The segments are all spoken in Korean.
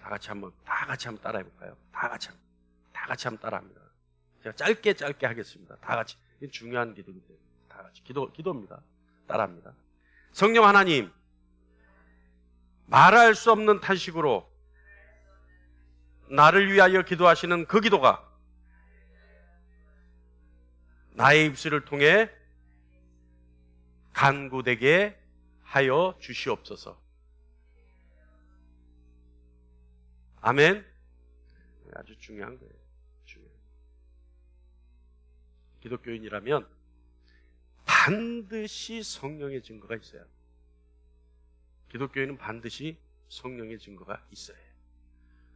다 같이 한번 따라해 볼까요? 다 같이 한번 따라합니다. 제가 짧게 하겠습니다. 다 같이. 이게 중요한 기도이기 때문에 다 같이 기도입니다. 따라합니다. 성령 하나님, 말할 수 없는 탄식으로 나를 위하여 기도하시는 그 기도가 나의 입술을 통해 간구되게 하여 주시옵소서. 아멘. 아주 중요한 거예요. 기독교인이라면 반드시 성령의 증거가 있어요. 기독교인은 반드시 성령의 증거가 있어요.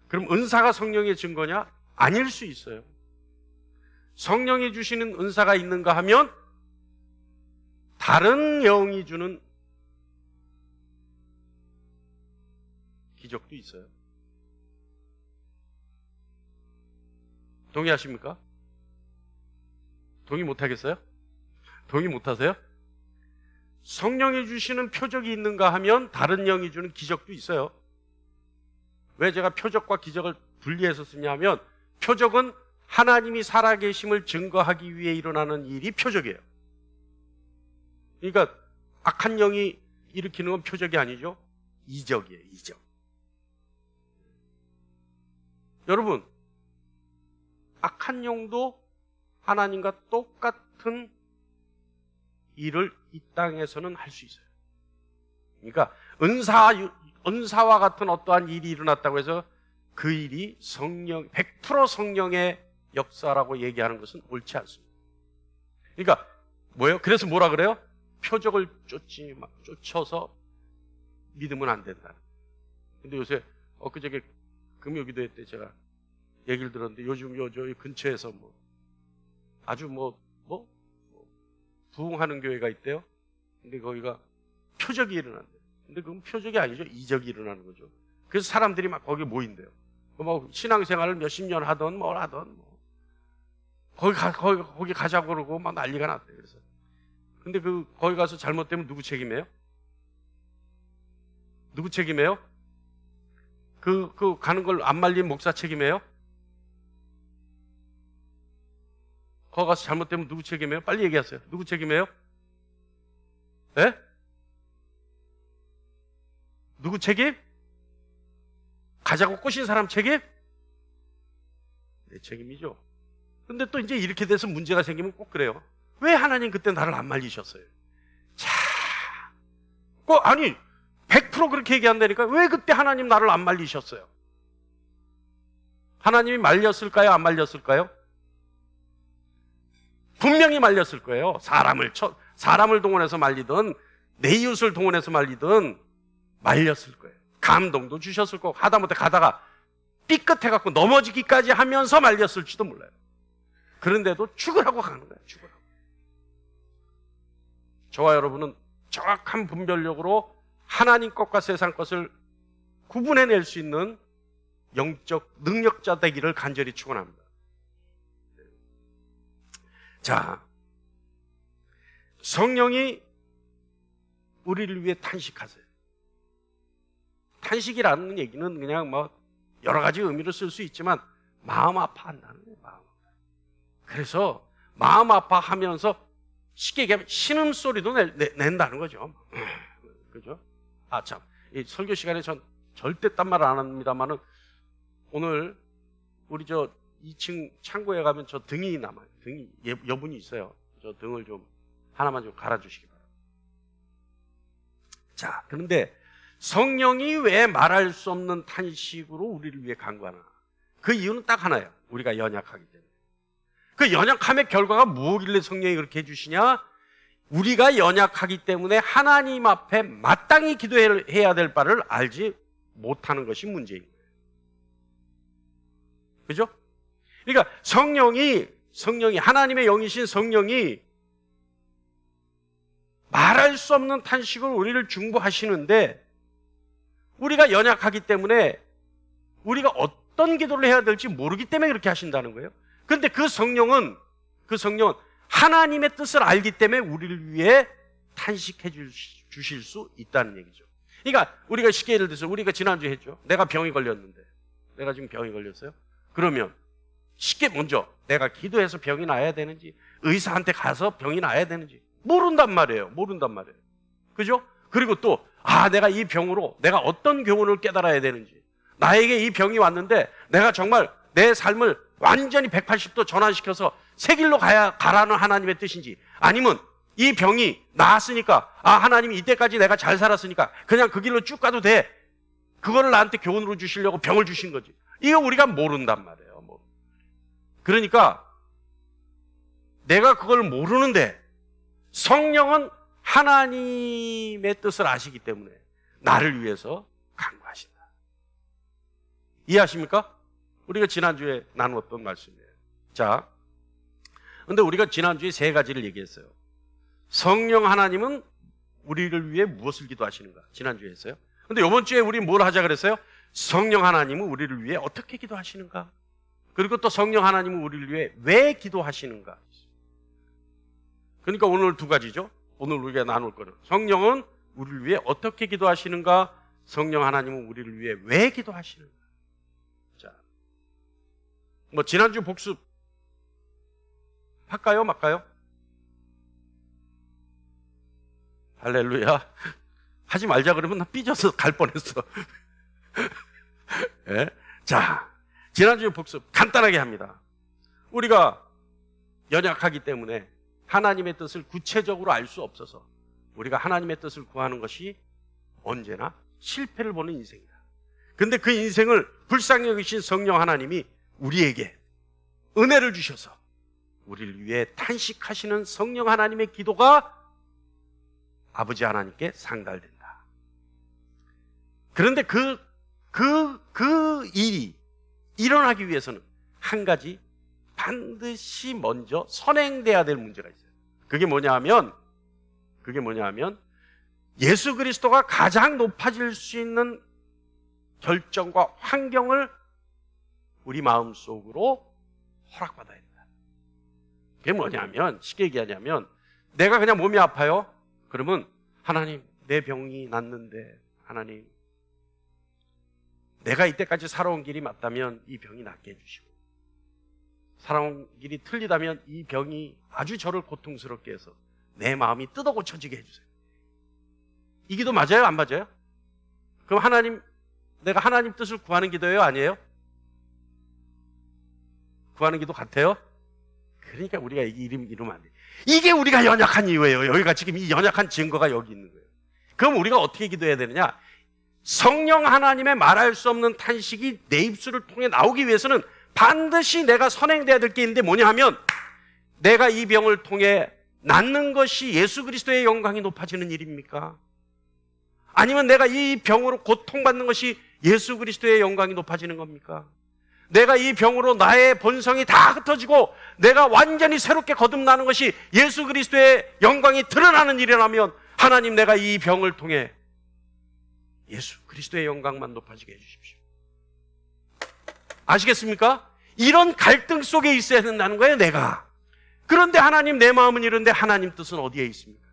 그럼 은사가 성령의 증거냐? 아닐 수 있어요. 성령이 주시는 은사가 있는가 하면 다른 영이 주는 기적도 있어요. 동의하십니까? 동의 못하겠어요? 동의 못하세요? 성령이 주시는 표적이 있는가 하면 다른 영이 주는 기적도 있어요. 왜 제가 표적과 기적을 분리해서 쓰냐면 표적은 하나님이 살아계심을 증거하기 위해 일어나는 일이 표적이에요. 그러니까 악한 영이 일으키는 건 표적이 아니죠. 이적이에요. 이적. 여러분, 악한 영도 하나님과 똑같은 일을 이 땅에서는 할 수 있어요. 그러니까 은사와 같은 어떠한 일이 일어났다고 해서 그 일이 100% 성령의 역사라고 얘기하는 것은 옳지 않습니다. 그러니까 뭐예요? 그래서 뭐라 그래요? 표적을 쫓아서 믿으면 안 된다. 근데 요새 엊그저께 금요기도회 때 제가 얘기를 들었는데 요즘 요 근처에서 아주 부흥하는 교회가 있대요. 근데 거기가 표적이 일어난대요. 근데 그건 표적이 아니죠. 이적이 일어나는 거죠. 그래서 사람들이 막 거기 모인대요. 신앙생활을 몇십 년 하던 뭘 하던 거기 가자고 그러고 막 난리가 났대요. 그래서 근데 거기 가서 잘못되면 누구 책임이에요? 누구 책임이에요? 가는 걸 안 말린 목사 책임이에요? 거기 가서 잘못되면 누구 책임이에요? 빨리 얘기하세요. 누구 책임이에요? 예? 누구 책임? 가자고 꼬신 사람 책임? 내 책임이죠. 근데 또 이제 이렇게 돼서 문제가 생기면 꼭 그래요. 왜 하나님 그때 나를 안 말리셨어요? 아니 100% 그렇게 얘기한다니까 왜 그때 하나님 나를 안 말리셨어요? 하나님이 말렸을까요? 안 말렸을까요? 분명히 말렸을 거예요. 사람을 동원해서 말리든 내 이웃을 동원해서 말리든 말렸을 거예요. 감동도 주셨을 거고 하다못해 가다가 삐끗해갖고 넘어지기까지 하면서 말렸을지도 몰라요. 그런데도 죽으라고 가는 거예요. 죽으라고. 저와 여러분은 정확한 분별력으로 하나님 것과 세상 것을 구분해낼 수 있는 영적 능력자 되기를 간절히 축원합니다. 자, 성령이 우리를 위해 탄식하세요. 탄식이라는 얘기는 그냥 여러 가지 의미로 쓸 수 있지만 마음 아파한다는 거예요. 마음. 그래서 마음 아파하면서 쉽게 얘기하면 신음소리도 낸다는 거죠. 그죠? 참. 이 설교 시간에 전 절대 딴 말 안 합니다만은 오늘 우리 2층 창고에 가면 저 등이 남아요. 등이 여분이 있어요. 저 등을 좀 하나만 좀 갈아주시기 바랍니다. 자, 그런데 성령이 왜 말할 수 없는 탄식으로 우리를 위해 간구하나? 그 이유는 딱 하나예요. 우리가 연약하기 때문에. 그 연약함의 결과가 뭐길래 성령이 그렇게 해주시냐? 우리가 연약하기 때문에 하나님 앞에 마땅히 기도해야 될 바를 알지 못하는 것이 문제인 거예요. 그죠? 그러니까 성령이 하나님의 영이신 성령이 말할 수 없는 탄식으로 우리를 중보하시는데 우리가 연약하기 때문에 우리가 어떤 기도를 해야 될지 모르기 때문에 그렇게 하신다는 거예요. 그런데 그 성령은 하나님의 뜻을 알기 때문에 우리를 위해 탄식해 주실 수 있다는 얘기죠. 그러니까 우리가 쉽게 예를 들어서 우리가 지난주에 했죠. 내가 병이 걸렸는데 내가 지금 병이 걸렸어요. 그러면 쉽게 먼저 내가 기도해서 병이 나아야 되는지, 의사한테 가서 병이 나아야 되는지 모른단 말이에요. 그죠? 그리고 또 내가 이 병으로 내가 어떤 교훈을 깨달아야 되는지, 나에게 이 병이 왔는데 내가 정말 내 삶을 완전히 180도 전환시켜서 새 길로 가라는 하나님의 뜻인지, 아니면 이 병이 나았으니까 하나님이 이때까지 내가 잘 살았으니까 그냥 그 길로 쭉 가도 돼, 그거를 나한테 교훈으로 주시려고 병을 주신 거지. 이거 우리가 모른단 말이에요. 그러니까 내가 그걸 모르는데 성령은 하나님의 뜻을 아시기 때문에 나를 위해서 간구하신다. 이해하십니까? 우리가 지난주에 나누었던 말씀이에요. 자, 근데 우리가 지난주에 세 가지를 얘기했어요. 성령 하나님은 우리를 위해 무엇을 기도하시는가? 지난주에 했어요. 근데 이번 주에 우리 뭘 하자 그랬어요? 성령 하나님은 우리를 위해 어떻게 기도하시는가? 그리고 또 성령 하나님은 우리를 위해 왜 기도하시는가? 그러니까 오늘 두 가지죠. 오늘 우리가 나눌 거는 성령은 우리를 위해 어떻게 기도하시는가? 성령 하나님은 우리를 위해 왜 기도하시는가? 자, 지난주 복습 할까요? 말까요? 할렐루야. 하지 말자 그러면 나 삐져서 갈 뻔했어. 네? 자, 지난주 복습 간단하게 합니다. 우리가 연약하기 때문에 하나님의 뜻을 구체적으로 알 수 없어서 우리가 하나님의 뜻을 구하는 것이 언제나 실패를 보는 인생이다. 근데 그 인생을 불쌍히 여기신 성령 하나님이 우리에게 은혜를 주셔서 우리를 위해 탄식하시는 성령 하나님의 기도가 아버지 하나님께 상달된다. 그런데 그 일이 일어나기 위해서는 한 가지 반드시 먼저 선행돼야 될 문제가 있어요. 그게 뭐냐 하면 예수 그리스도가 가장 높아질 수 있는 결정과 환경을 우리 마음속으로 허락받아야 된다. 그게 뭐냐면, 쉽게 얘기하냐면, 내가 그냥 몸이 아파요. 그러면 하나님, 내 병이 낫는데 하나님, 내가 이때까지 살아온 길이 맞다면 이 병이 낫게 해주시고, 살아온 길이 틀리다면 이 병이 아주 저를 고통스럽게 해서 내 마음이 뜯어 고쳐지게 해주세요. 이 기도 맞아요? 안 맞아요? 그럼 내가 하나님 뜻을 구하는 기도예요? 아니에요? 구하는 기도 같아요? 그러니까 우리가 이러면 안 돼. 이게 우리가 연약한 이유예요. 여기가 지금 이 연약한 증거가 여기 있는 거예요. 그럼 우리가 어떻게 기도해야 되느냐? 성령 하나님의 말할 수 없는 탄식이 내 입술을 통해 나오기 위해서는 반드시 내가 선행돼야 될 게 있는데 뭐냐 하면, 내가 이 병을 통해 낫는 것이 예수 그리스도의 영광이 높아지는 일입니까? 아니면 내가 이 병으로 고통받는 것이 예수 그리스도의 영광이 높아지는 겁니까? 내가 이 병으로 나의 본성이 다 흩어지고 내가 완전히 새롭게 거듭나는 것이 예수 그리스도의 영광이 드러나는 일이라면, 하나님, 내가 이 병을 통해 예수 그리스도의 영광만 높아지게 해주십시오. 아시겠습니까? 이런 갈등 속에 있어야 된다는 거예요, 내가. 그런데 하나님, 내 마음은 이런데 하나님 뜻은 어디에 있습니까?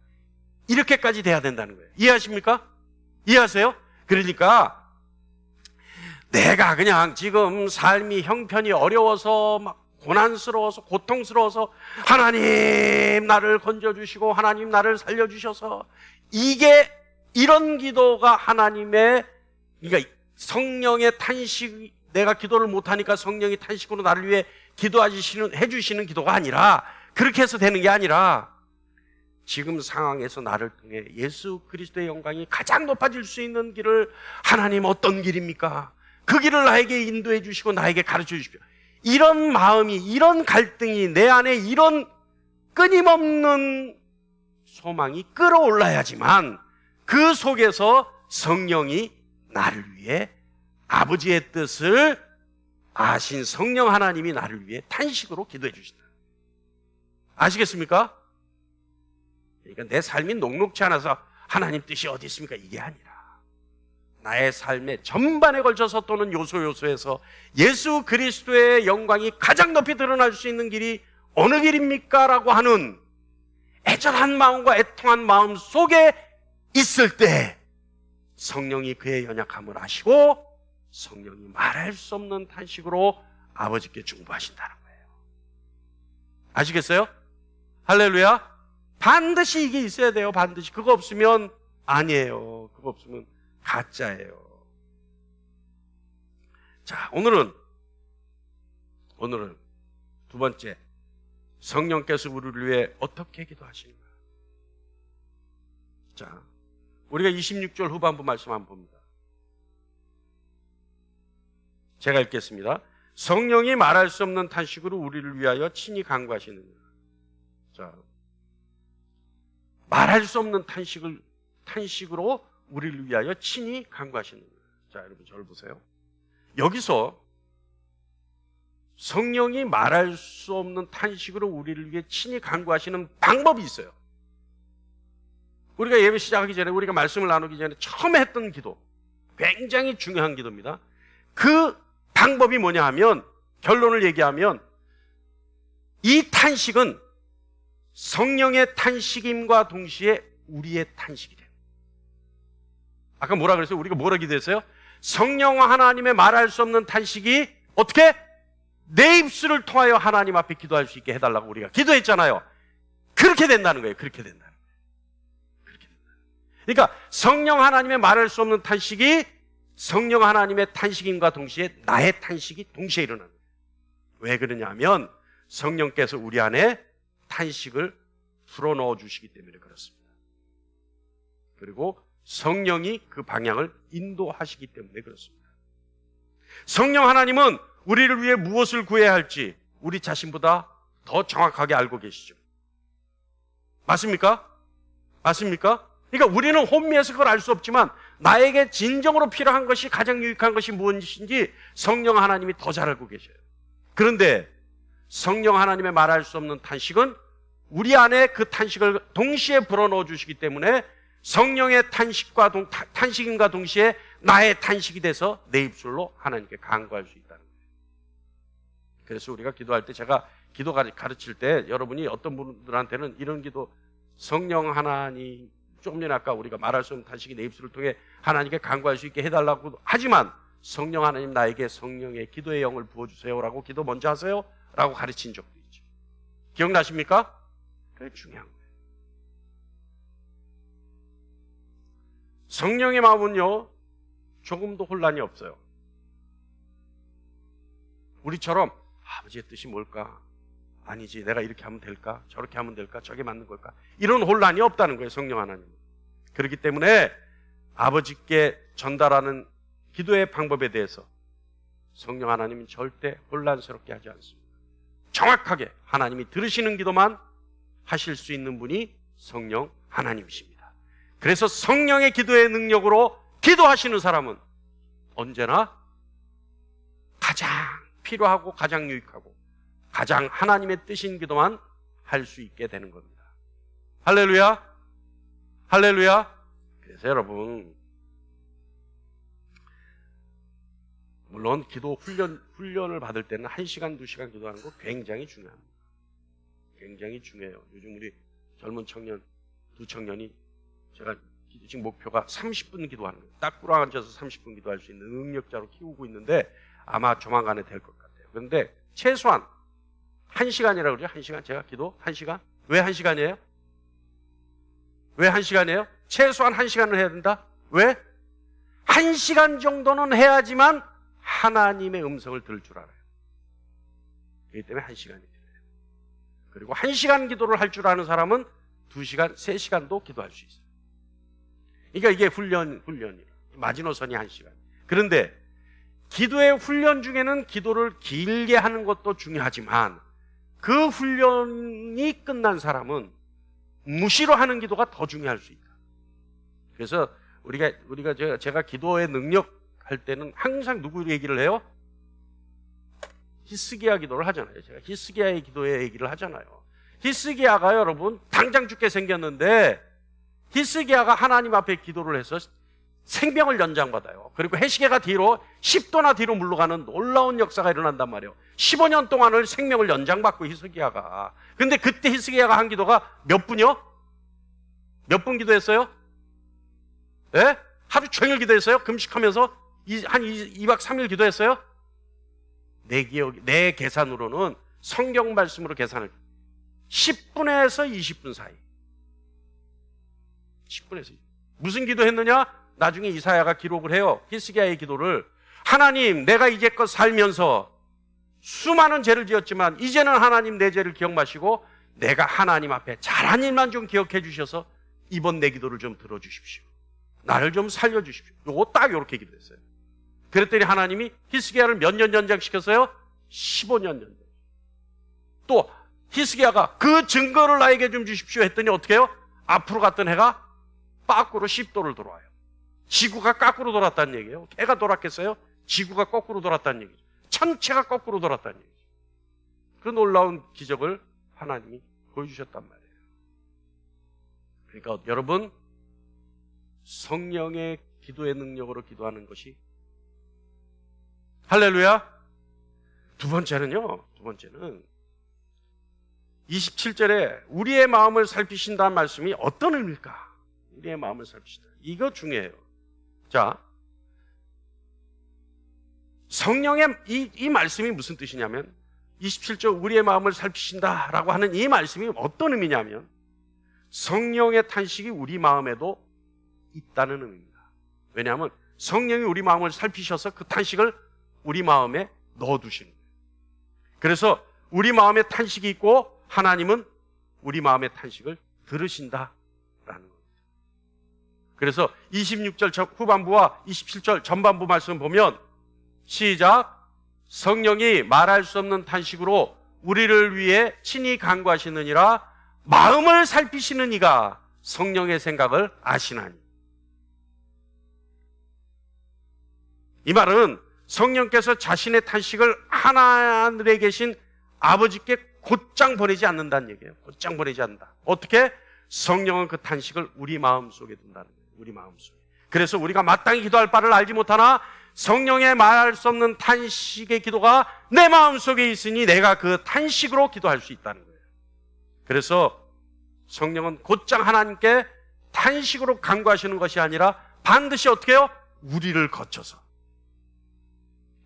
이렇게까지 돼야 된다는 거예요. 이해하십니까? 이해하세요? 그러니까 내가 그냥 지금 삶이 형편이 어려워서 막 고난스러워서 고통스러워서 하나님 나를 건져주시고 하나님 나를 살려주셔서, 이런 기도가 하나님의, 그러니까 성령의 탄식, 내가 기도를 못하니까 성령이 탄식으로 나를 위해 해주시는 기도가 아니라, 그렇게 해서 되는 게 아니라, 지금 상황에서 나를 통해 예수 그리스도의 영광이 가장 높아질 수 있는 길을, 하나님 어떤 길입니까? 그 길을 나에게 인도해 주시고 나에게 가르쳐 주십시오. 이런 마음이, 이런 갈등이 내 안에, 이런 끊임없는 소망이 끌어올라야지만 그 속에서 성령이 나를 위해, 아버지의 뜻을 아신 성령 하나님이 나를 위해 탄식으로 기도해 주신다. 아시겠습니까? 그러니까 내 삶이 녹록지 않아서 하나님 뜻이 어디 있습니까? 이게 아니라 나의 삶의 전반에 걸쳐서 또는 요소에서 예수 그리스도의 영광이 가장 높이 드러날 수 있는 길이 어느 길입니까? 라고 하는 애절한 마음과 애통한 마음 속에 있을 때 성령이 그의 연약함을 아시고 성령이 말할 수 없는 탄식으로 아버지께 중보하신다는 거예요. 아시겠어요? 할렐루야. 반드시 이게 있어야 돼요. 반드시. 그거 없으면 아니에요. 그거 없으면 가짜예요. 자, 오늘은 두 번째, 성령께서 우리를 위해 어떻게 기도하시는가. 자, 우리가 26절 후반부 말씀 한번 봅니다. 제가 읽겠습니다. 성령이 말할 수 없는 탄식으로 우리를 위하여 친히 간구하시느니라. 자, 말할 수 없는 탄식으로 우리를 위하여 친히 간구하시느니라. 자, 여러분 저를 보세요. 여기서 성령이 말할 수 없는 탄식으로 우리를 위해 친히 간구하시는 방법이 있어요. 우리가 예배 시작하기 전에, 우리가 말씀을 나누기 전에 처음에 했던 기도, 굉장히 중요한 기도입니다. 그 방법이 뭐냐 하면, 결론을 얘기하면 이 탄식은 성령의 탄식임과 동시에 우리의 탄식이 돼요. 아까 뭐라 그랬어요? 우리가 뭐라 기도했어요? 성령 하나님의 말할 수 없는 탄식이 어떻게? 내 입술을 통하여 하나님 앞에 기도할 수 있게 해달라고 우리가 기도했잖아요. 그렇게 된다는 거예요. 그렇게 된다는 거예요. 그렇게 된다는 거예요. 그러니까 성령 하나님의 말할 수 없는 탄식이 성령 하나님의 탄식임과 동시에 나의 탄식이 동시에 일어나는 거예요. 왜 그러냐면 성령께서 우리 안에 탄식을 풀어넣어 주시기 때문에 그렇습니다. 그리고 성령이 그 방향을 인도하시기 때문에 그렇습니다. 성령 하나님은 우리를 위해 무엇을 구해야 할지 우리 자신보다 더 정확하게 알고 계시죠. 맞습니까? 맞습니까? 그러니까 우리는 혼미해서 그걸 알 수 없지만 나에게 진정으로 필요한 것이, 가장 유익한 것이 무엇인지 성령 하나님이 더 잘 알고 계셔요. 그런데 성령 하나님의 말할 수 없는 탄식은 우리 안에 그 탄식을 동시에 불어넣어 주시기 때문에 성령의 탄식임과 동시에 나의 탄식이 돼서 내 입술로 하나님께 간구할 수 있다는 거예요. 그래서 우리가 기도할 때, 제가 기도 가르칠 때 여러분이 어떤 분들한테는 이런 기도, 성령 하나님, 조금 전에 아까 우리가 말할 수 없는 탄식이 내 입술을 통해 하나님께 간구할 수 있게 해달라고 하지만 성령 하나님 나에게 성령의 기도의 영을 부어주세요라고 기도 먼저 하세요 라고 가르친 적도 있죠. 기억나십니까? 그게 중요한 거예요. 성령의 마음은요 조금도 혼란이 없어요. 우리처럼 아버지의 뜻이 뭘까? 아니지, 내가 이렇게 하면 될까? 저렇게 하면 될까? 저게 맞는 걸까? 이런 혼란이 없다는 거예요, 성령 하나님은. 그렇기 때문에 아버지께 전달하는 기도의 방법에 대해서 성령 하나님은 절대 혼란스럽게 하지 않습니다. 정확하게 하나님이 들으시는 기도만 하실 수 있는 분이 성령 하나님이십니다. 그래서 성령의 기도의 능력으로 기도하시는 사람은 언제나 가장 필요하고 가장 유익하고 가장 하나님의 뜻인 기도만 할 수 있게 되는 겁니다. 할렐루야. 할렐루야. 그래서 여러분, 물론 기도 훈련을 받을 때는 1시간, 2시간 기도하는 거 굉장히 중요합니다. 굉장히 중요해요. 요즘 우리 젊은 청년, 두 청년이, 제가 지금 목표가 30분 기도하는 거예요. 딱 꿇어 앉아서 30분 기도할 수 있는 능력자로 키우고 있는데 아마 조만간에 될 것 같아요. 그런데 최소한 1시간이라고 그러죠. 1시간. 제가 기도 1시간. 왜 1시간이에요? 왜 1시간이에요? 최소한 1시간을 해야 된다. 왜? 1시간 정도는 해야지만 하나님의 음성을 들을 줄 알아요. 그렇기 때문에 1시간이 필요해요. 그리고 1시간 기도를 할 줄 아는 사람은 2시간, 3시간도 기도할 수 있어요. 그러니까 이게 훈련이에요. 마지노선이 1시간. 그런데 기도의 훈련 중에는 기도를 길게 하는 것도 중요하지만 그 훈련이 끝난 사람은 무시로 하는 기도가 더 중요할 수 있다. 그래서 우리가 제가 기도의 능력 할 때는 항상 누구 얘기를 해요? 히스기야 기도를 하잖아요. 제가 히스기야의 기도의 얘기를 하잖아요. 히스기야가 여러분 당장 죽게 생겼는데 히스기야가 하나님 앞에 기도를 해서 생명을 연장받아요. 그리고 해시계가 뒤로 10도나 뒤로 물러가는 놀라운 역사가 일어난단 말이에요. 15년 동안을 생명을 연장받고 히스기야가. 근데 그때 히스기야가 한 기도가 몇 분이요? 몇 분 기도했어요? 예? 하루 종일 기도했어요? 금식하면서 한 2박 3일 기도했어요? 내 계산으로는 성경 말씀으로 계산을 10분에서 20분 사이. 10분에서 20분. 무슨 기도했느냐? 나중에 이사야가 기록을 해요. 히스기야의 기도를. 하나님, 내가 이제껏 살면서 수많은 죄를 지었지만 이제는 하나님 내 죄를 기억 마시고 내가 하나님 앞에 잘한 일만 좀 기억해 주셔서 이번 내 기도를 좀 들어주십시오. 나를 좀 살려주십시오. 요거 딱 요렇게 기도했어요. 그랬더니 하나님이 히스기야를 몇 년 연장시켰어요? 15년 연장. 또 히스기야가 그 증거를 나에게 좀 주십시오 했더니 어떻게 해요? 앞으로 갔던 해가 거꾸로 10도를 돌아와요. 지구가 거꾸로 돌았다는 얘기예요. 해가 돌았겠어요? 지구가 거꾸로 돌았다는 얘기죠. 천체가 거꾸로 돌았다는 얘기죠. 그 놀라운 기적을 하나님이 보여주셨단 말이에요. 그러니까 여러분, 성령의 기도의 능력으로 기도하는 것이 할렐루야. 두 번째는 27절에 우리의 마음을 살피신다는 말씀이 어떤 의미일까? 우리의 마음을 살피신다. 이거 중요해요. 자, 성령의 이 말씀이 무슨 뜻이냐면 27절 우리의 마음을 살피신다라고 하는 이 말씀이 어떤 의미냐면 성령의 탄식이 우리 마음에도 있다는 의미입니다. 왜냐하면 성령이 우리 마음을 살피셔서 그 탄식을 우리 마음에 넣어두시는 거예요. 그래서 우리 마음에 탄식이 있고 하나님은 우리 마음의 탄식을 들으신다라는 겁니다. 그래서 26절 후반부와 27절 전반부 말씀 보면 시작. 성령이 말할 수 없는 탄식으로 우리를 위해 친히 간구하시느니라. 마음을 살피시는 이가 성령의 생각을 아시나니. 이 말은 성령께서 자신의 탄식을 하늘에 계신 아버지께 곧장 보내지 않는다는 얘기예요. 곧장 보내지 않는다. 어떻게? 성령은 그 탄식을 우리 마음속에 둔다는 거예요. 우리 마음속에. 그래서 우리가 마땅히 기도할 바를 알지 못하나 성령의 말할 수 없는 탄식의 기도가 내 마음속에 있으니 내가 그 탄식으로 기도할 수 있다는 거예요. 그래서 성령은 곧장 하나님께 탄식으로 간구하시는 것이 아니라 반드시 어떻게 해요? 우리를 거쳐서.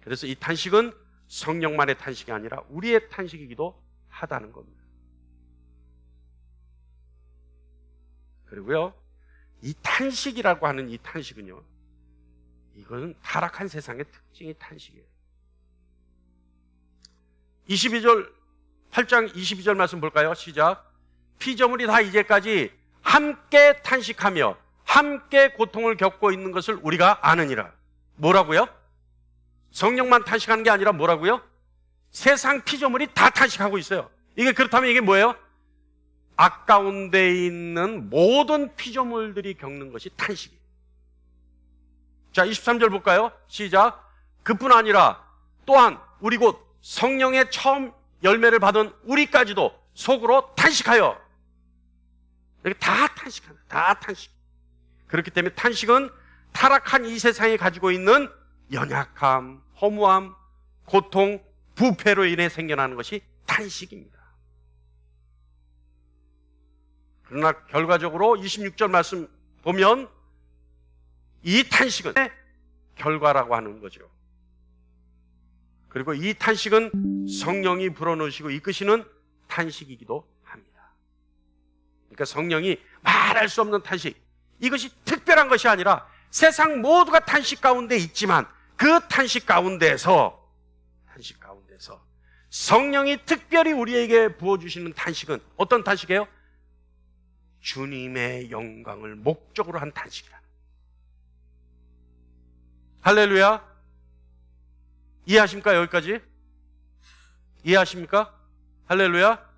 그래서 이 탄식은 성령만의 탄식이 아니라 우리의 탄식이기도 하다는 겁니다. 그리고요, 이 탄식이라고 하는 이 탄식은요, 이건 타락한 세상의 특징이 탄식이에요. 8장 22절 말씀 볼까요? 시작. 피조물이 다 이제까지 함께 탄식하며 함께 고통을 겪고 있는 것을 우리가 아느니라. 뭐라고요? 성령만 탄식하는 게 아니라 뭐라고요? 세상 피조물이 다 탄식하고 있어요. 이게 그렇다면 이게 뭐예요? 악 가운데 있는 모든 피조물들이 겪는 것이 탄식이에요. 자, 23절 볼까요? 시작. 그뿐 아니라 또한 우리 곧 성령의 처음 열매를 받은 우리까지도 속으로 탄식하여. 이게 다 탄식한다. 다 탄식. 그렇기 때문에 탄식은 타락한 이 세상이 가지고 있는 연약함, 허무함, 고통, 부패로 인해 생겨나는 것이 탄식입니다. 그러나 결과적으로 26절 말씀 보면 이 탄식은 결과라고 하는 거죠. 그리고 이 탄식은 성령이 불어넣으시고 이끄시는 탄식이기도 합니다. 그러니까 성령이 말할 수 없는 탄식, 이것이 특별한 것이 아니라 세상 모두가 탄식 가운데 있지만 그 탄식 가운데서 성령이 특별히 우리에게 부어주시는 탄식은 어떤 탄식이에요? 주님의 영광을 목적으로 한 탄식이다. 할렐루야. 이해하십니까? 여기까지? 이해하십니까? 할렐루야.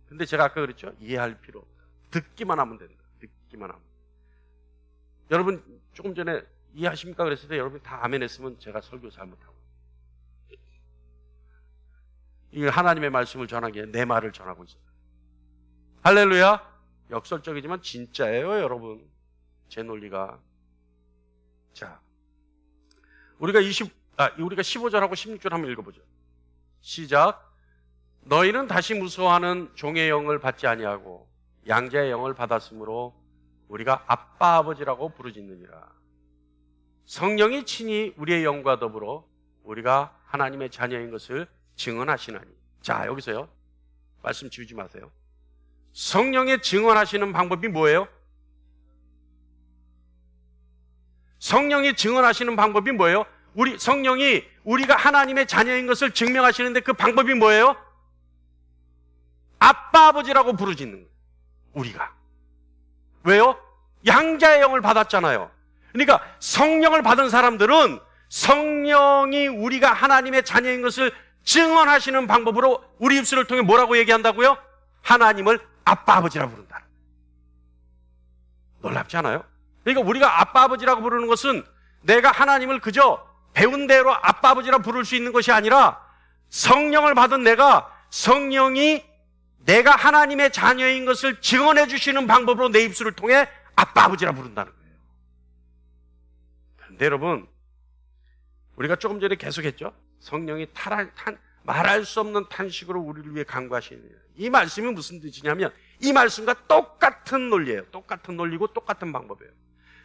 근데 제가 아까 그랬죠? 이해할 필요 없다. 듣기만 하면 된다. 듣기만 하면. 여러분 조금 전에 이해하십니까? 그랬을 때 여러분이 다 아멘 했으면 제가 설교 잘못하고. 이 하나님의 말씀을 전하기에 내 말을 전하고 있어요. 할렐루야. 역설적이지만 진짜예요, 여러분. 제 논리가. 자, 우리가 15절하고 16절 한번 읽어보죠. 시작. 너희는 다시 무서워하는 종의 영을 받지 아니하고 양자의 영을 받았으므로 우리가 아빠 아버지라고 부르짖느니라. 성령이 친히 우리의 영과 더불어 우리가 하나님의 자녀인 것을 증언하시나니. 자, 여기서요, 말씀 지우지 마세요. 성령의 증언하시는 방법이 뭐예요? 성령이 증언하시는 방법이 뭐예요? 성령이 우리가 하나님의 자녀인 것을 증명하시는데 그 방법이 뭐예요? 아빠 아버지라고 부르짖는 거예요. 우리가. 왜요? 양자의 영을 받았잖아요. 그러니까 성령을 받은 사람들은 성령이 우리가 하나님의 자녀인 것을 증언하시는 방법으로 우리 입술을 통해 뭐라고 얘기한다고요? 하나님을 아빠 아버지라고 부른다. 놀랍지 않아요? 그러니까 우리가 아빠 아버지라고 부르는 것은 내가 하나님을 그저 배운 대로 아빠 아버지라고 부를 수 있는 것이 아니라 성령을 받은 성령이 내가 하나님의 자녀인 것을 증언해 주시는 방법으로 내 입술을 통해 아빠 아버지라고 부른다는 거예요. 그런데 여러분, 우리가 조금 전에 계속했죠? 성령이 말할 수 없는 탄식으로 우리를 위해 간구하시는, 이 말씀이 무슨 뜻이냐면 이 말씀과 똑같은 논리예요. 똑같은 논리고 똑같은 방법이에요.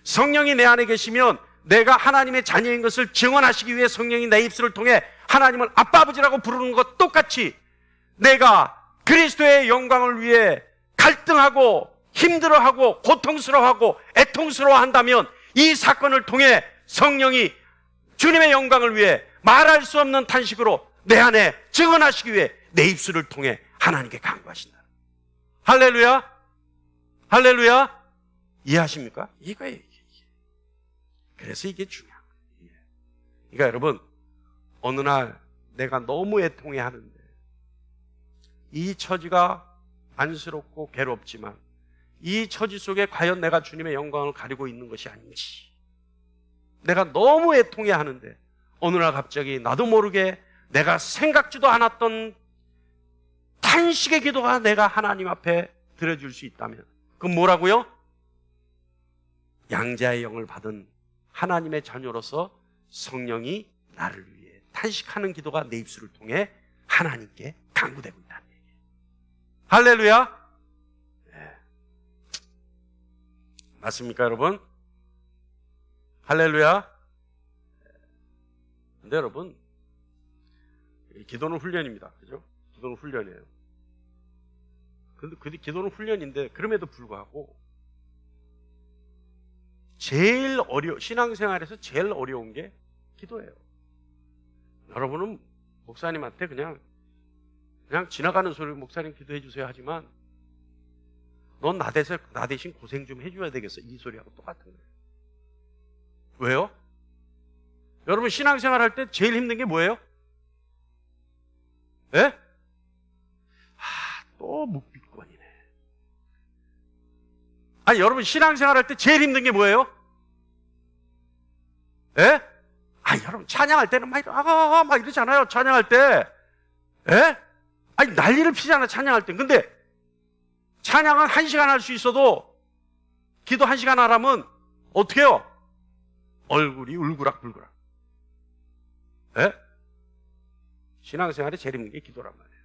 성령이 내 안에 계시면 내가 하나님의 자녀인 것을 증언하시기 위해 성령이 내 입술을 통해 하나님을 아빠 아버지라고 부르는 것 똑같이 내가 그리스도의 영광을 위해 갈등하고 힘들어하고 고통스러워하고 애통스러워한다면 이 사건을 통해 성령이 주님의 영광을 위해 말할 수 없는 탄식으로 내 안에 증언하시기 위해 내 입술을 통해 하나님께 간구하신다. 할렐루야? 할렐루야? 이해하십니까? 이거예요. 그래서 이게 중요한 거예요. 그러니까 여러분, 어느 날 내가 너무 애통해 하는데 이 처지가 안쓰럽고 괴롭지만 이 처지 속에 과연 내가 주님의 영광을 가리고 있는 것이 아닌지, 내가 너무 애통해 하는데 어느 날 갑자기 나도 모르게 내가 생각지도 않았던 탄식의 기도가 내가 하나님 앞에 드려줄 수 있다면 그건 뭐라고요? 양자의 영을 받은 하나님의 자녀로서 성령이 나를 위해 탄식하는 기도가 내 입술을 통해 하나님께 간구되고 있다는 얘기예요. 할렐루야? 네. 맞습니까, 여러분? 할렐루야? 근데 여러분, 기도는 훈련입니다. 그죠? 기도는 훈련이에요. 근데 기도는 훈련인데 그럼에도 불구하고 신앙생활에서 제일 어려운 게 기도예요. 여러분은 목사님한테 그냥 지나가는 소리로 목사님 기도해 주세요 하지만 넌 나 대신 고생 좀 해줘야 되겠어, 이 소리하고 똑같은 거예요. 왜요? 여러분, 신앙생활 할 때 제일 힘든 게 뭐예요? 예? 또 묵비권이네. 아니, 여러분, 신앙생활 할 때 제일 힘든 게 뭐예요? 예? 여러분, 찬양할 때는 막 이러잖아요. 찬양할 때. 예? 아니, 난리를 피잖아, 찬양할 때. 근데 찬양은 1시간 할 수 있어도 기도 1시간 하라면 어떻게 해요? 얼굴이 울그락불그락. 예? 신앙생활에 제일 힘든 게 기도란 말이에요.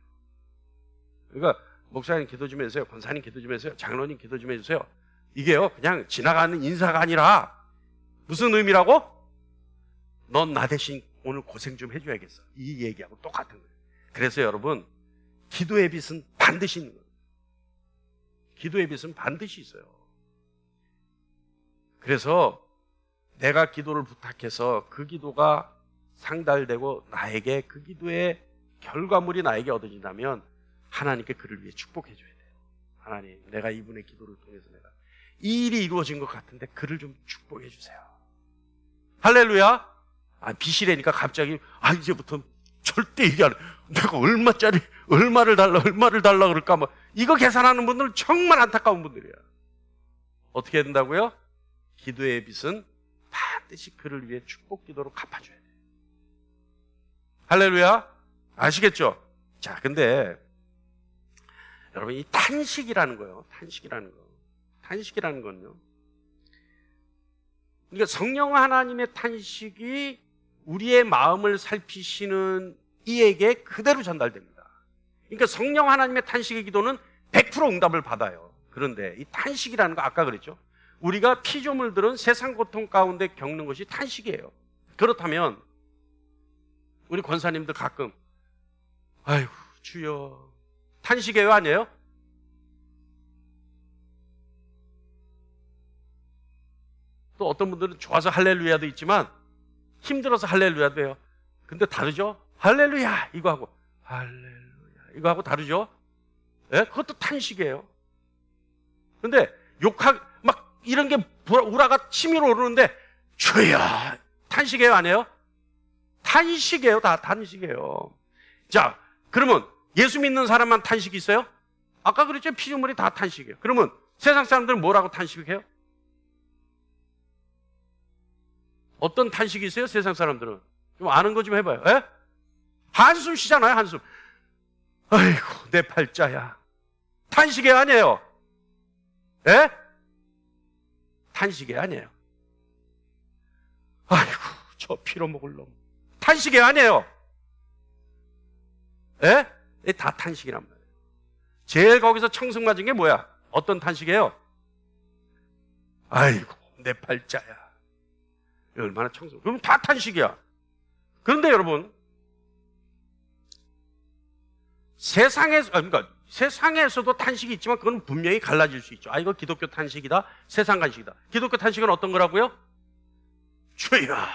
그러니까 목사님 기도 좀 해주세요, 권사님 기도 좀 해주세요, 장로님 기도 좀 해주세요, 이게요 그냥 지나가는 인사가 아니라 무슨 의미라고? 넌 나 대신 오늘 고생 좀 해줘야겠어, 이 얘기하고 똑같은 거예요. 그래서 여러분, 기도의 빛은 반드시 있는 거예요. 기도의 빛은 반드시 있어요. 그래서 내가 기도를 부탁해서 그 기도가 상달되고 나에게 그 기도의 결과물이 나에게 얻어진다면 하나님께 그를 위해 축복해 줘야 돼요. 하나님, 내가 이분의 기도를 통해서 내가 이 일이 이루어진 것 같은데 그를 좀 축복해 주세요. 할렐루야? 비실해니까 갑자기 이제부터 절대 얘기 안 해. 내가 얼마를 달라 그럴까? 이거 계산하는 분들은 정말 안타까운 분들이야. 어떻게 해야 된다고요? 기도의 빛은 반드시 그를 위해 축복 기도로 갚아줘야 돼. 할렐루야? 아시겠죠? 자, 근데 여러분, 이 탄식이라는 거요. 탄식이라는 건요. 그러니까 성령 하나님의 탄식이 우리의 마음을 살피시는 이에게 그대로 전달됩니다. 그러니까 성령 하나님의 탄식의 기도는 100% 응답을 받아요. 그런데 이 탄식이라는 거 아까 그랬죠? 우리가 피조물들은 세상 고통 가운데 겪는 것이 탄식이에요. 그렇다면 우리 권사님들 가끔 아이고 주여 탄식이에요, 아니에요? 또 어떤 분들은 좋아서 할렐루야도 있지만 힘들어서 할렐루야도 해요. 근데 다르죠? 할렐루야 이거 하고 할렐루야 이거 하고 다르죠? 예? 그것도 탄식이에요. 근데 막 이런 게 우라가 치밀어 오르는데 주여 탄식이에요, 아니에요? 탄식이에요. 다 탄식이에요. 자, 그러면 예수 믿는 사람만 탄식이 있어요? 아까 그랬죠? 피조물이 다 탄식이에요. 그러면 세상 사람들은 뭐라고 탄식해요? 어떤 탄식이 있어요? 세상 사람들은 좀 아는 거 좀 해봐요. 에? 한숨 쉬잖아요. 한숨. 아이고 내 팔자야. 탄식이 아니에요. 에? 탄식이 아니에요. 아이고 저 피로 먹을 놈. 탄식이 아니에요. 에? 다 탄식이란 말이에요. 제일 거기서 청승맞은 게 뭐야? 어떤 탄식이에요? 아이고 내 팔자야. 얼마나 청승. 그럼 다 탄식이야. 그런데 여러분 세상에서도 탄식이 있지만 그건 분명히 갈라질 수 있죠. 아 이거 기독교 탄식이다. 세상 탄식이다. 기독교 탄식은 어떤 거라고요? 주여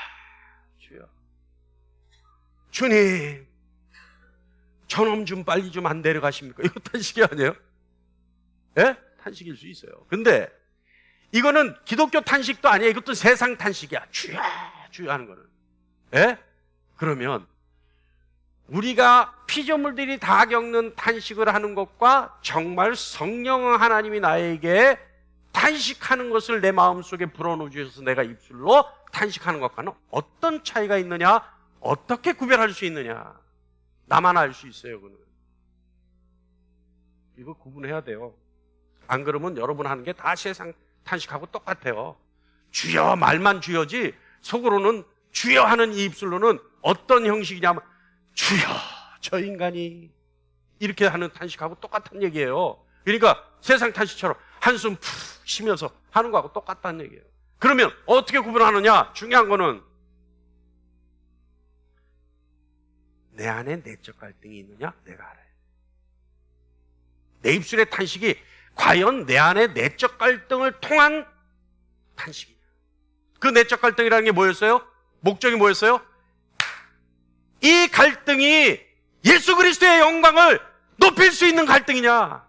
주여 주님 저놈 좀 빨리 좀 안 데려가십니까? 이거 탄식이 아니에요? 예? 탄식일 수 있어요. 근데 이거는 기독교 탄식도 아니에요. 이것도 세상 탄식이야. 주여 주여 하는 거는. 예? 그러면 우리가 피조물들이 다 겪는 탄식을 하는 것과 정말 성령 하나님이 나에게 탄식하는 것을 내 마음속에 불어넣어 주셔서 내가 입술로 탄식하는 것과는 어떤 차이가 있느냐? 어떻게 구별할 수 있느냐? 나만 알 수 있어요. 그거는. 이거 구분해야 돼요. 안 그러면 여러분 하는 게 다 세상 탄식하고 똑같아요. 주여 말만 주여지 속으로는 주여 하는 이 입술로는 어떤 형식이냐면 주여 저 인간이 이렇게 하는 탄식하고 똑같은 얘기예요. 그러니까 세상 탄식처럼 한숨 푹 쉬면서 하는 거하고 똑같다는 얘기예요. 그러면 어떻게 구분하느냐? 중요한 거는 내 안에 내적 갈등이 있느냐? 내가 알아요. 내 입술의 탄식이 과연 내 안에 내적 갈등을 통한 탄식이냐? 그 내적 갈등이라는 게 뭐였어요? 목적이 뭐였어요? 이 갈등이 예수 그리스도의 영광을 높일 수 있는 갈등이냐?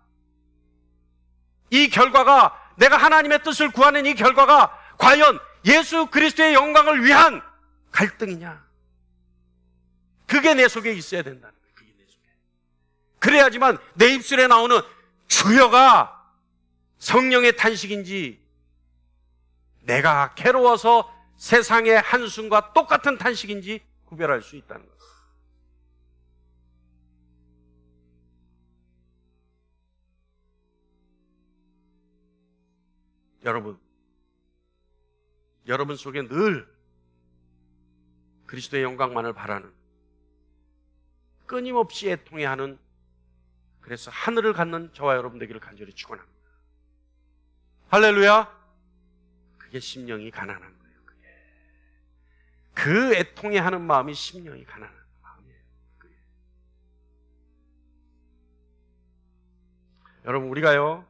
이 결과가 내가 하나님의 뜻을 구하는 이 결과가 과연 예수 그리스도의 영광을 위한 갈등이냐? 그게 내 속에 있어야 된다는 거예요. 그게 내 속에. 그래야지만 내 입술에 나오는 주여가 성령의 탄식인지 내가 괴로워서 세상의 한숨과 똑같은 탄식인지 구별할 수 있다는 거예요. 여러분 속에 늘 그리스도의 영광만을 바라는 끊임없이 애통해하는 그래서 하늘을 갖는 저와 여러분 되기를 간절히 축원합니다. 할렐루야. 그게 심령이 가난한 거예요. 그 애통해하는 마음이 심령이 가난한 마음이에요. 그게. 여러분 우리가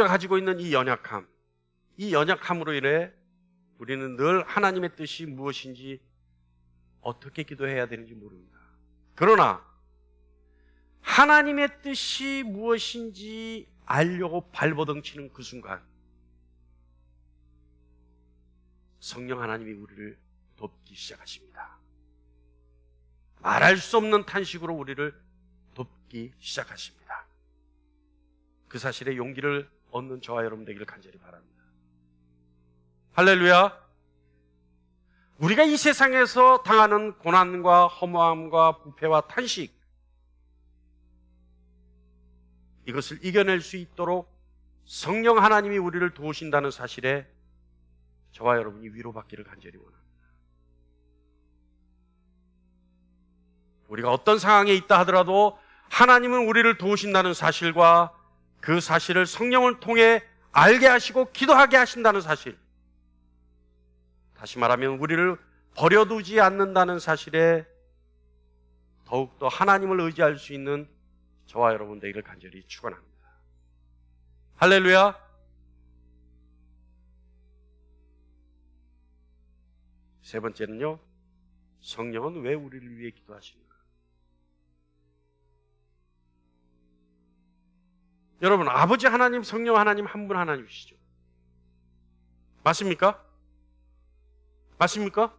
가지고 있는 이 연약함으로 인해 우리는 늘 하나님의 뜻이 무엇인지 어떻게 기도해야 되는지 모릅니다. 그러나 하나님의 뜻이 무엇인지 알려고 발버둥치는 그 순간 성령 하나님이 우리를 돕기 시작하십니다. 말할 수 없는 탄식으로 우리를 돕기 시작하십니다. 그 사실에 용기를 얻는 저와 여러분 되기를 간절히 바랍니다. 할렐루야. 우리가 이 세상에서 당하는 고난과 허무함과 부패와 탄식 이것을 이겨낼 수 있도록 성령 하나님이 우리를 도우신다는 사실에 저와 여러분이 위로받기를 간절히 원합니다. 우리가 어떤 상황에 있다 하더라도 하나님은 우리를 도우신다는 사실과 그 사실을 성령을 통해 알게 하시고 기도하게 하신다는 사실, 다시 말하면 우리를 버려두지 않는다는 사실에 더욱더 하나님을 의지할 수 있는 저와 여러분 되기를 간절히 축원합니다. 할렐루야. 세 번째는요, 성령은 왜 우리를 위해 기도하십니까? 여러분, 아버지 하나님, 성령 하나님 한 분 하나님이시죠. 맞습니까? 맞습니까?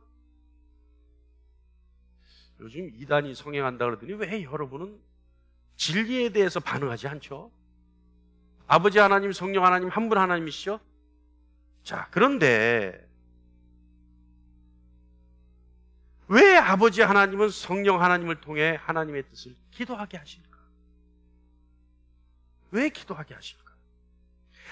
요즘 이단이 성행한다 그러더니 왜 여러분은 진리에 대해서 반응하지 않죠? 아버지 하나님, 성령 하나님 한 분 하나님이시죠? 자, 그런데 왜 아버지 하나님은 성령 하나님을 통해 하나님의 뜻을 기도하게 하십니까? 왜 기도하게 하십니까?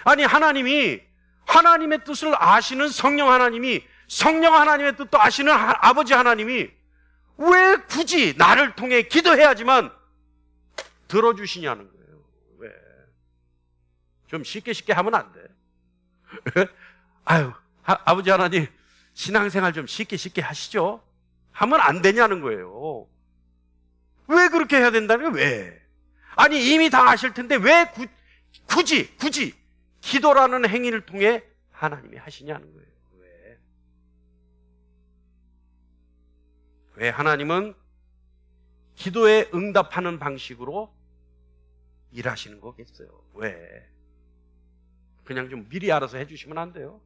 아니, 하나님이 하나님의 뜻을 아시는 성령 하나님이, 성령 하나님의 뜻도 아시는 아버지 하나님이 왜 굳이 나를 통해 기도해야지만 들어주시냐는 거예요. 왜? 좀 쉽게 하면 안 돼. 아유, 아버지 하나님 신앙생활 좀 쉽게 하시죠. 하면 안 되냐는 거예요. 왜 그렇게 해야 된다는 거예요? 왜? 아니, 이미 다 아실 텐데 왜 굳이 기도라는 행위를 통해 하나님이 하시냐는 거예요. 왜 하나님은 기도에 응답하는 방식으로 일하시는 거겠어요? 왜? 그냥 좀 미리 알아서 해주시면 안 돼요?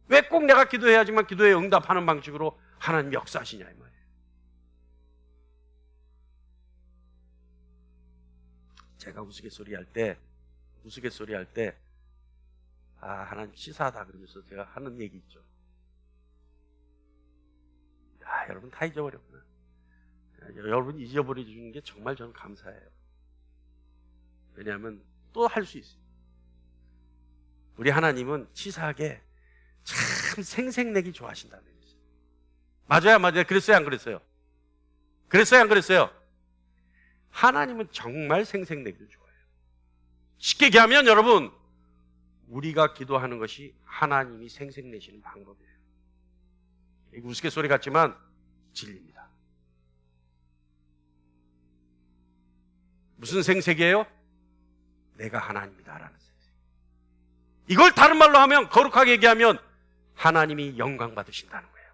왜 꼭 내가 기도해야지만 기도에 응답하는 방식으로 하나님 역사하시냐 이 말이에요. 제가 우스갯소리 할 때 하나님 치사하다 그러면서 제가 하는 얘기 있죠. 여러분 다 잊어버렸구나. 여러분 잊어버려 주는 게 정말 저는 감사해요. 왜냐하면 또 할 수 있어요. 우리 하나님은 치사하게 참 생색내기 좋아하신다는 얘기죠. 맞아요. 그랬어요, 안 그랬어요? 그랬어요, 안 그랬어요? 하나님은 정말 생색내기를 좋아해요. 쉽게 얘기하면 여러분, 우리가 기도하는 것이 하나님이 생색내시는 방법이에요. 이거 우스갯소리 같지만 진리입니다. 무슨 생색이에요? 내가 하나님이다라는 생색. 이걸 다른 말로 하면, 거룩하게 얘기하면 하나님이 영광 받으신다는 거예요.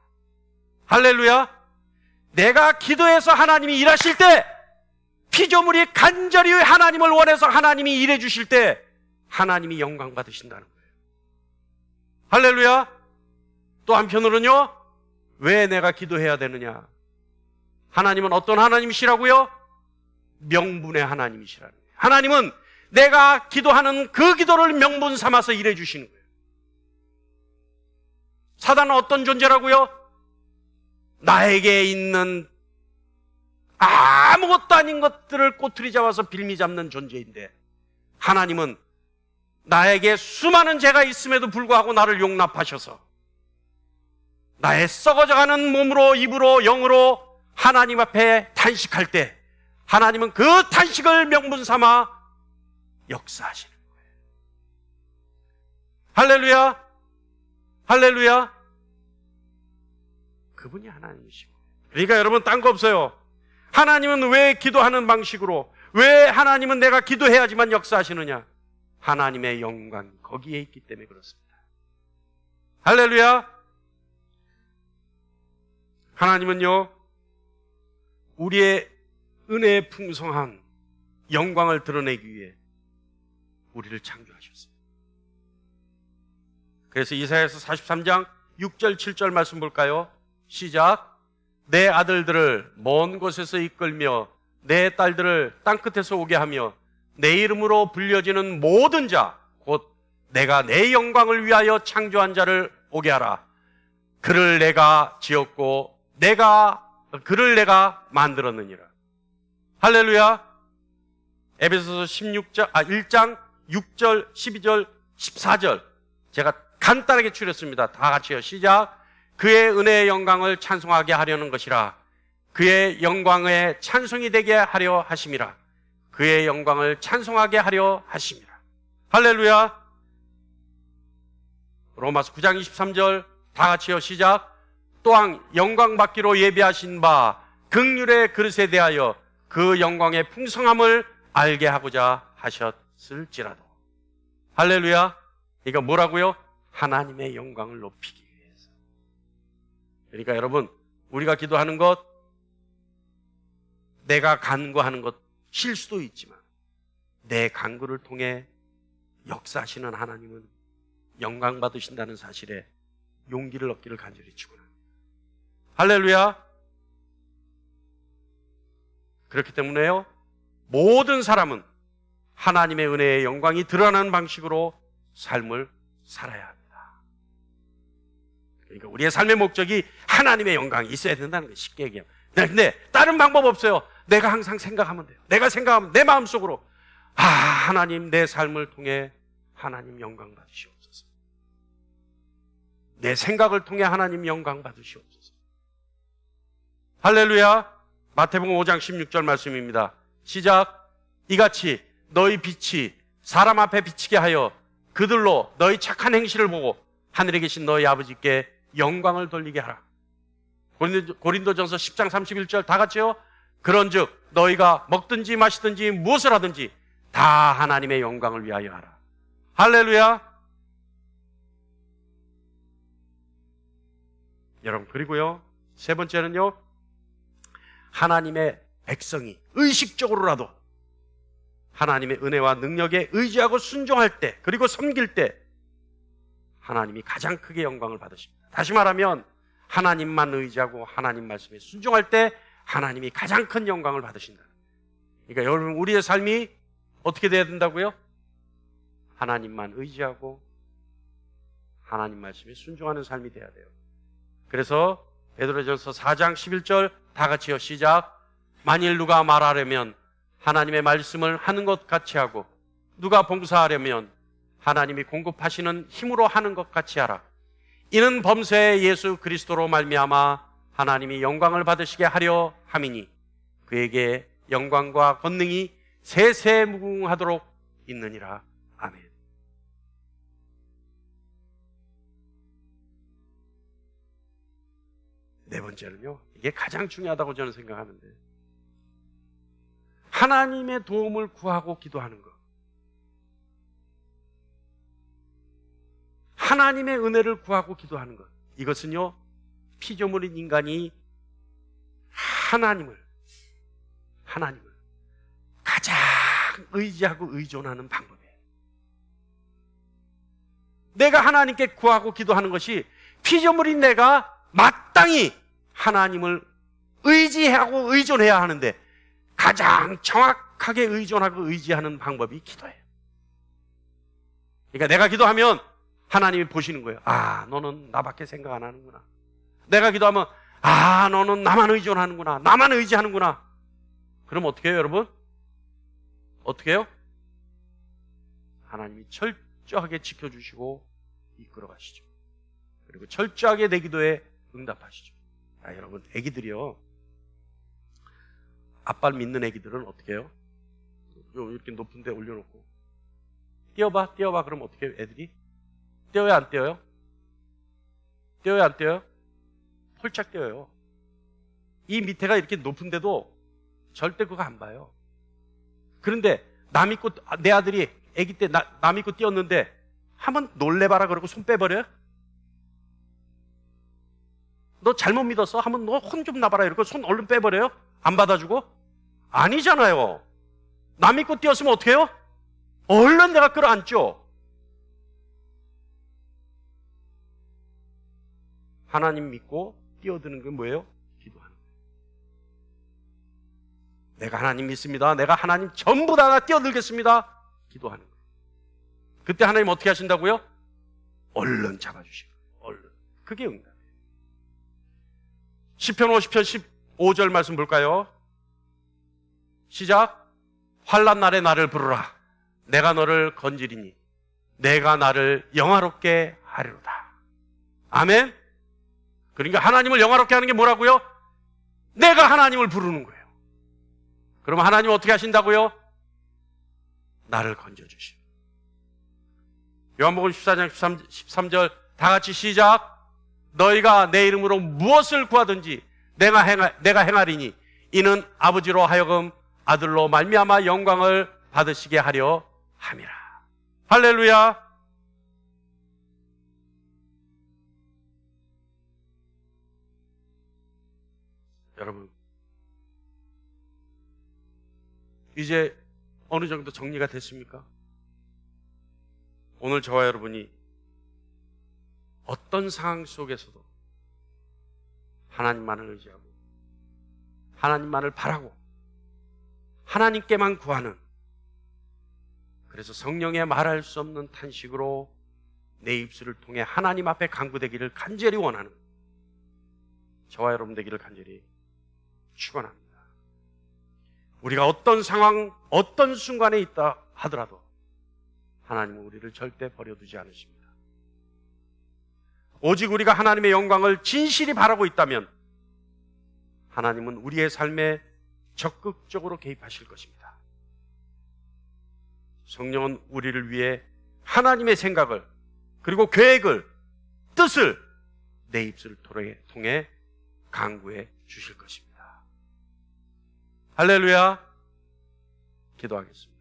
할렐루야. 내가 기도해서 하나님이 일하실 때, 피조물이 간절히 하나님을 원해서 하나님이 일해 주실 때 하나님이 영광 받으신다는 거예요. 할렐루야. 또 한편으로는요, 왜 내가 기도해야 되느냐? 하나님은 어떤 하나님이시라고요? 명분의 하나님이시라는 거예요. 하나님은 내가 기도하는 그 기도를 명분 삼아서 일해 주시는 거예요. 사단은 어떤 존재라고요? 나에게 있는 아무것도 아닌 것들을 꼬투리 잡아서 빌미 잡는 존재인데, 하나님은 나에게 수많은 죄가 있음에도 불구하고 나를 용납하셔서 나의 썩어져가는 몸으로, 입으로, 영으로 하나님 앞에 탄식할 때 하나님은 그 탄식을 명분 삼아 역사하시는 거예요. 할렐루야. 할렐루야. 그분이 하나님이시고. 그러니까 여러분, 딴 거 없어요. 하나님은 왜 기도하는 방식으로, 왜 하나님은 내가 기도해야지만 역사하시느냐? 하나님의 영광이 거기에 있기 때문에 그렇습니다. 할렐루야. 하나님은요, 우리의 은혜의 풍성한 영광을 드러내기 위해 우리를 창조하셨습니다. 그래서 이사야서 43장 6절 7절 말씀 볼까요? 시작. 내 아들들을 먼 곳에서 이끌며 내 딸들을 땅끝에서 오게 하며 내 이름으로 불려지는 모든 자, 곧 내가 내 영광을 위하여 창조한 자를 오게 하라. 그를 내가 지었고 그를 내가 만들었느니라. 할렐루야. 에베소서 1장 6절 12절 14절 제가 간단하게 추렸습니다. 다 같이요. 시작. 그의 은혜의 영광을 찬송하게 하려는 것이라. 그의 영광에 찬송이 되게 하려 하심이라. 그의 영광을 찬송하게 하려 하심이라. 할렐루야. 로마서 9장 23절 다 같이요. 시작. 또한 영광 받기로 예비하신 바 긍휼의 그릇에 대하여 그 영광의 풍성함을 알게 하고자 하셨을지라도. 할렐루야. 이거 뭐라고요? 하나님의 영광을 높이기 위해서. 그러니까 여러분, 우리가 기도하는 것, 내가 간구하는 것일 수도 있지만 내 간구를 통해 역사하시는 하나님은 영광 받으신다는 사실에 용기를 얻기를 간절히 축원합니다. 할렐루야. 그렇기 때문에요, 모든 사람은 하나님의 은혜의 영광이 드러나는 방식으로 삶을 살아야 합니다. 그러니까 우리의 삶의 목적이 하나님의 영광이 있어야 된다는 거예요. 쉽게 얘기하면. 근데 다른 방법 없어요. 내가 항상 생각하면 돼요. 내가 생각하면 내 마음속으로 하나님, 내 삶을 통해 하나님 영광 받으시옵소서. 내 생각을 통해 하나님 영광 받으시옵소서. 할렐루야. 마태복음 5장 16절 말씀입니다. 시작. 이같이 너희 빛이 사람 앞에 비치게 하여 그들로 너희 착한 행실을 보고 하늘에 계신 너희 아버지께 영광을 돌리게 하라. 고린도전서 10장 31절 다 같이요. 그런즉 너희가 먹든지 마시든지 무엇을 하든지 다 하나님의 영광을 위하여 하라. 할렐루야. 여러분, 그리고요, 세 번째는요, 하나님의 백성이 의식적으로라도 하나님의 은혜와 능력에 의지하고 순종할 때, 그리고 섬길 때 하나님이 가장 크게 영광을 받으십니다. 다시 말하면 하나님만 의지하고 하나님 말씀에 순종할 때 하나님이 가장 큰 영광을 받으신다. 그러니까 여러분, 우리의 삶이 어떻게 돼야 된다고요? 하나님만 의지하고 하나님 말씀에 순종하는 삶이 돼야 돼요. 그래서 베드로전서 4장 11절 다 같이요. 시작. 만일 누가 말하려면 하나님의 말씀을 하는 것 같이 하고, 누가 봉사하려면 하나님이 공급하시는 힘으로 하는 것 같이 하라. 이는 범사의 예수 그리스도로 말미암아 하나님이 영광을 받으시게 하려 함이니 그에게 영광과 권능이 세세 무궁하도록 있느니라. 아멘. 네 번째는요, 이게 가장 중요하다고 저는 생각하는데, 하나님의 도움을 구하고 기도하는 것. 하나님의 은혜를 구하고 기도하는 것. 이것은요, 피조물인 인간이 하나님을 가장 의지하고 의존하는 방법이에요. 내가 하나님께 구하고 기도하는 것이, 피조물인 내가 마땅히 하나님을 의지하고 의존해야 하는데 가장 정확하게 의존하고 의지하는 방법이 기도예요. 그러니까 내가 기도하면 하나님이 보시는 거예요. 너는 나밖에 생각 안 하는구나. 내가 기도하면 너는 나만 의존하는구나. 나만 의지하는구나. 그럼 어떻게 해요, 여러분? 어떻게 해요? 하나님이 철저하게 지켜주시고 이끌어 가시죠. 그리고 철저하게 내 기도에 응답하시죠. 여러분, 애기들이요, 아빠를 믿는 애기들은 어떻게 해요? 이렇게 높은 데 올려놓고 뛰어봐 그럼 어떻게 해요? 애들이? 뛰어요, 안 뛰어요? 뛰어요, 안 뛰어요? 폴짝 뛰어요. 이 밑에가 이렇게 높은데도 절대 그거 안 봐요. 그런데 남 믿고, 내 아들이 애기 때 남 믿고 뛰었는데 한번 놀래봐라 그러고 손 빼버려요? 너 잘못 믿었어? 한번 너 혼 좀 나봐라 이러고 손 얼른 빼버려요? 안 받아주고? 아니잖아요. 남 믿고 뛰었으면 어떻게 해요? 얼른 내가 끌어안죠. 하나님 믿고 뛰어드는 게 뭐예요? 기도하는 거예요. 내가 하나님 믿습니다. 내가 하나님 전부 다 뛰어들겠습니다. 기도하는 거예요. 그때 하나님 어떻게 하신다고요? 얼른 잡아주시고, 얼른. 그게 응답이에요. 시편 50편 15절 말씀 볼까요? 시작. 환난 날에 나를 부르라. 내가 너를 건지리니 내가 나를 영화롭게 하리로다. 아멘. 그러니까 하나님을 영화롭게 하는 게 뭐라고요? 내가 하나님을 부르는 거예요. 그러면 하나님 어떻게 하신다고요? 나를 건져주시고. 요한복음 14장 13절 다 같이 시작. 너희가 내 이름으로 무엇을 구하든지 내가 행하리니 이는 아버지로 하여금 아들로 말미암아 영광을 받으시게 하려 함이라. 할렐루야. 여러분, 이제 어느 정도 정리가 됐습니까? 오늘 저와 여러분이 어떤 상황 속에서도 하나님만을 의지하고 하나님만을 바라고 하나님께만 구하는, 그래서 성령의 말할 수 없는 탄식으로 내 입술을 통해 하나님 앞에 간구되기를 간절히 원하는 저와 여러분 되기를 간절히 축원합니다. 우리가 어떤 상황, 어떤 순간에 있다 하더라도 하나님은 우리를 절대 버려두지 않으십니다. 오직 우리가 하나님의 영광을 진실이 바라고 있다면 하나님은 우리의 삶에 적극적으로 개입하실 것입니다. 성령은 우리를 위해 하나님의 생각을, 그리고 계획을, 뜻을 내 입술을 통해 간구해 주실 것입니다. 할렐루야. 기도하겠습니다.